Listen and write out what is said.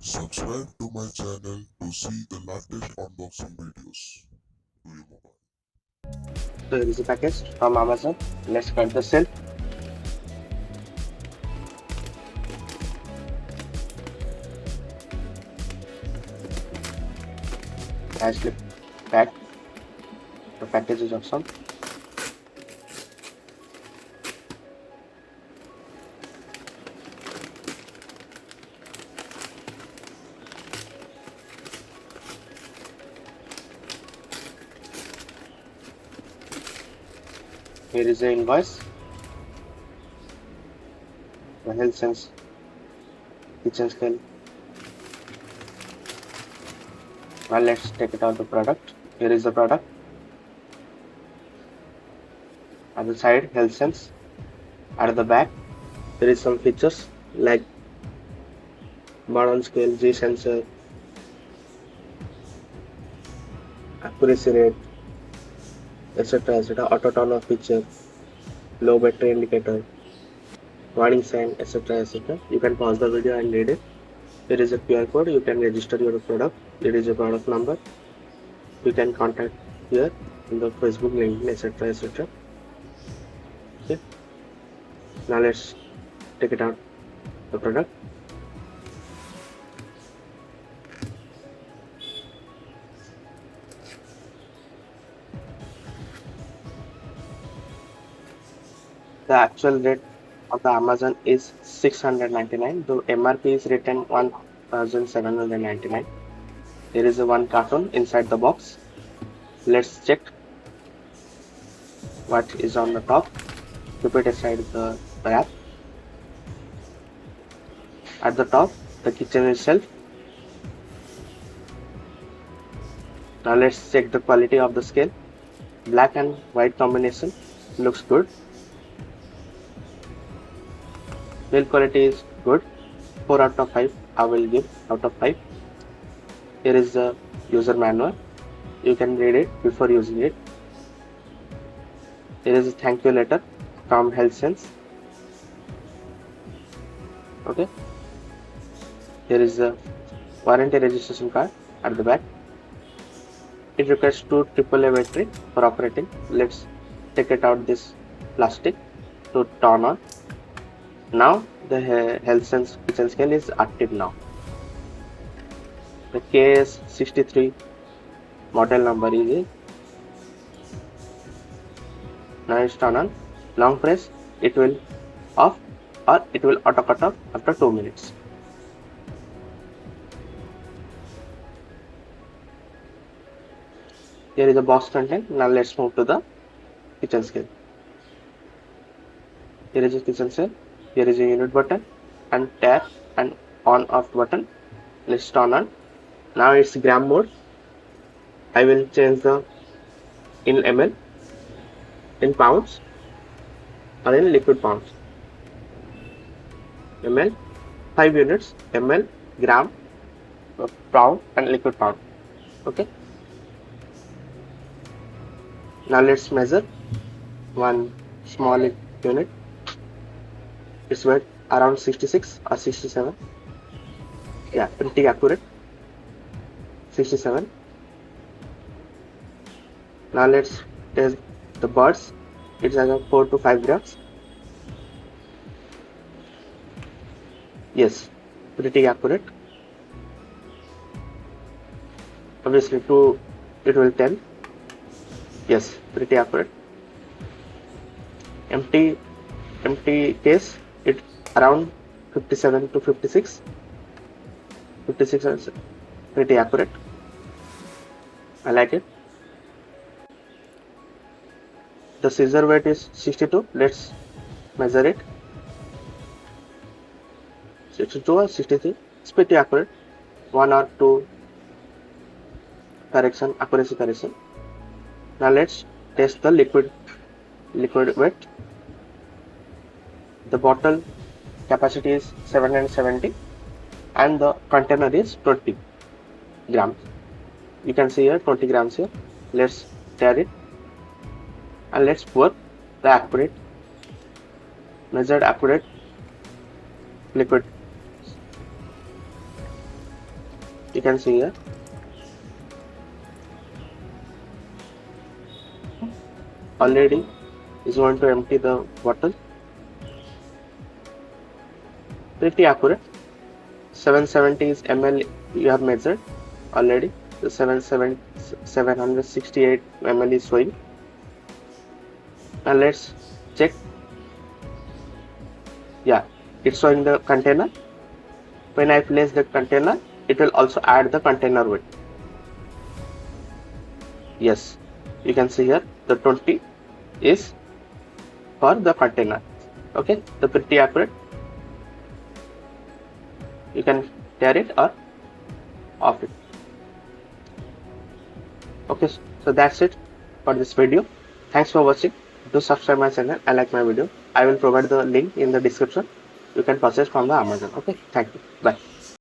Subscribe to my channel to see the latest unboxing videos to your mobile. So here is a package from Amazon. Let's cut the seal. Nicely packed. The package is awesome. Here is the invoice. The Hisense kitchen scale. Now let's take it out the product. Here is the product. At the side, Hisense. At the back, there is some features like bottom scale, G sensor, accuracy rate, etc. Auto turn off feature, low battery indicator, warning sign, etc. You can pause the video and read it. There is a QR code. You can register your product. There is a product number. You can contact here in the Facebook link, etc. Okay. Now let's take it out the product. The actual rate of the Amazon is 699. The MRP is written 1799. There is a one carton inside the box. Let's check what is on the top. Keep it aside the wrap. At the top, the kitchen itself. Now let's check the quality of the scale. Black and white combination looks good. Build quality is good. 4 out of 5 I will give out of 5. Here is the user manual. You can read it before using it. Here is a thank you letter from Hisense. Okay. Here is the warranty registration card at the back. It requires 2 AAA battery for operating. Let's take it out this plastic to turn on. Now the Hisense kitchen scale is active now. The KS63 model number is in. Now it's turned on. Long press, it will off or it will auto cut off after 2 minutes. Here is the box content. Now let's move to the kitchen scale. Here is the kitchen scale. Here is a unit button and tap and on off button. Let's turn on. Now it's gram mode. I will change the in ml, in pounds or in liquid pounds. ml, 5 units, ml, gram, pound and liquid pound. Okay. Now let's measure one small unit. It's weight around 66 or 67. Yeah, pretty accurate. 67. Now let's test the birds. It's around 4 to 5 grams. Yes, pretty accurate. Obviously 2 it will 10. Yes, pretty accurate. Empty case, it around 57 to 56. 56 is pretty accurate. I like it. The scissor weight is 62. Let's measure it. 62 or 63. It's pretty accurate. 1 or 2 correction, accuracy correction. Now let's test the liquid weight. The bottle capacity is 770 and the container is 20 grams. You can see here 20 grams here. Let's tear it and let's pour the measured accurate liquid. You can see here. Already is going to empty the bottle. Pretty accurate. 770 ml you have measured already. The 768 ml is showing. And let's check. Yeah, it's showing the container. When I place the container, it will also add the container weight. Yes, you can see here the 20 is for the container. Okay, the pretty accurate. You can tear it or off it. Okay, so that's it for this video. Thanks for watching. Do subscribe my channel and like my video. I will provide the link in the description. You can purchase from the Amazon. Okay, thank you. Bye.